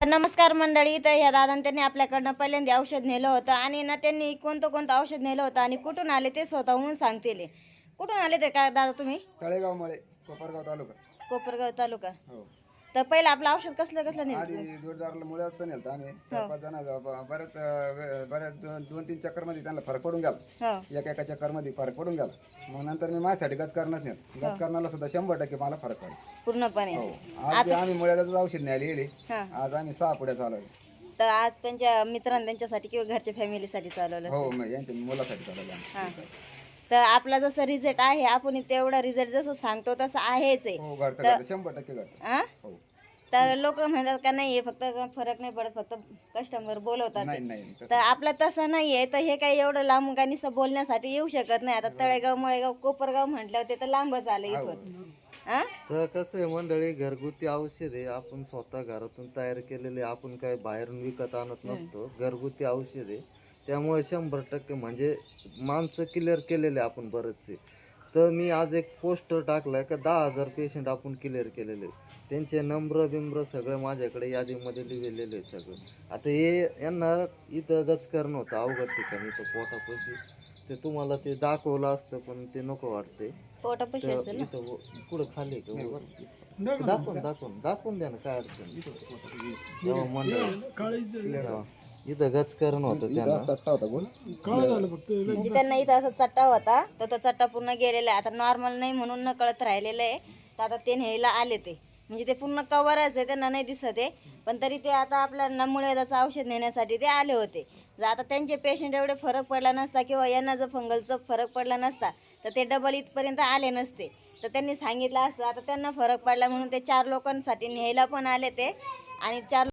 नमस्कार मंडळी. तर ह्या दादांनी त्यांनी आपल्याकडनं पहिल्यांदा औषध नेलं होतं आणि ना त्यांनी कोणतं औषध नेलं होतं आणि कुठून आले ते स्वतःहून सांगतील. कुठून आले ते काय दादा तुम्ही? तळेगाव मळे, कोपरगाव तालुका. कोपरगाव तालुका. हो. तर पहिलं आपलं औषध कसलं आधी नेलं? जोरदारला मुळ्याचं नेलं आम्ही 4-5 जण. बऱ्याच 2-3 चक्करमध्ये त्यांना फरक पडून गेला. हो एका चक्करमध्ये फरक पडून गेला. मग नंतर मी माझ्यासाठी गजकरणच नेलं. गजकरणाला सुद्धा 100% मला फरक पडला. पूर्णपणे. हो. आज आम्ही मुळ्याचं औषध न्यायला गेले. हां. आज आम्ही 6 पुढ्या चालवले. तर आज त्यांच्या मित्रांनी त्यांच्यासाठी किंवा घरच्या फॅमिलीसाठी चालवलं. हो, मग यांच्या मुलासाठी चालवले हां. आम्ही. तर आपला जसं रिझल्ट आहे आपण तेवढा रिझल्ट जसं सांगतो तसं आहेच आहे. हो, घडतं 100% घडतं. हां. हो. तर लोक म्हणतात का नाही फक्त फरक नाही पडत, फक्त कस्टमर बोलवतात. नाही नाही तर आपलं तसं नाहीये. तर हे काही एवढं लांब गाणीचं बोलण्यासाठी येऊ शकत नाही. आता तळेगाव मळेगाव कोपरगाव म्हटलं ते तर लांबच आलं इथून. हा तर कसं आहे मंडळी, घरगुती औषध आहे. आपण स्वतः घरातून तयार केलेले, आपण काय बाहेरून विकत आणत नसतो. घरगुती औषध आहे, त्यामुळे 100% म्हणजे माणसं क्लिअर केलेले आपण बरेचसे. तर मी आज एक पोस्टर टाकलाय का 10,000 पेशंट आपण क्लिअर केलेले. त्यांचे नंबर बिंबर सगळं माझ्याकडे यादीमध्ये लिहिलेले सगळं. आता हे यांना इथं गचकरण होतं अवघड ठिकाणी, इथं पोटापाशी. ते तुम्हाला ते दाखवलं असतं पण ते नको वाटते. पोटापाशी असेल ना. इथं पुढं खाली का दाखवून द्या ना, काय अडचण. तेव्हा मंडळ इथं गचकरण होतं त्यांना. चट्टा होता कोण म्हणजे त्यांना इथं असं चट्टा होता तर तो चट्टा पूर्ण गेलेला आहे. आता नॉर्मल नाही म्हणून न कळत राहिलेलं आहे. तर आता ते न्यायला आले ते म्हणजे ते पूर्ण कवरच आहे, त्यांना नाही दिसत आहे. पण तरी ते आता आपल्या मुळे त्याचं औषध नेण्यासाठी ते आले होते. जर आता त्यांचे पेशंट एवढे फरक पडला नसता किंवा यांना जर फंगलचा फरक पडला नसता तर ते डबल इथपर्यंत आले नसते. तर त्यांनी सांगितलं असतं. आता त्यांना फरक पडला म्हणून ते 4 लोकांसाठी न्यायला पण आले ते आणि 4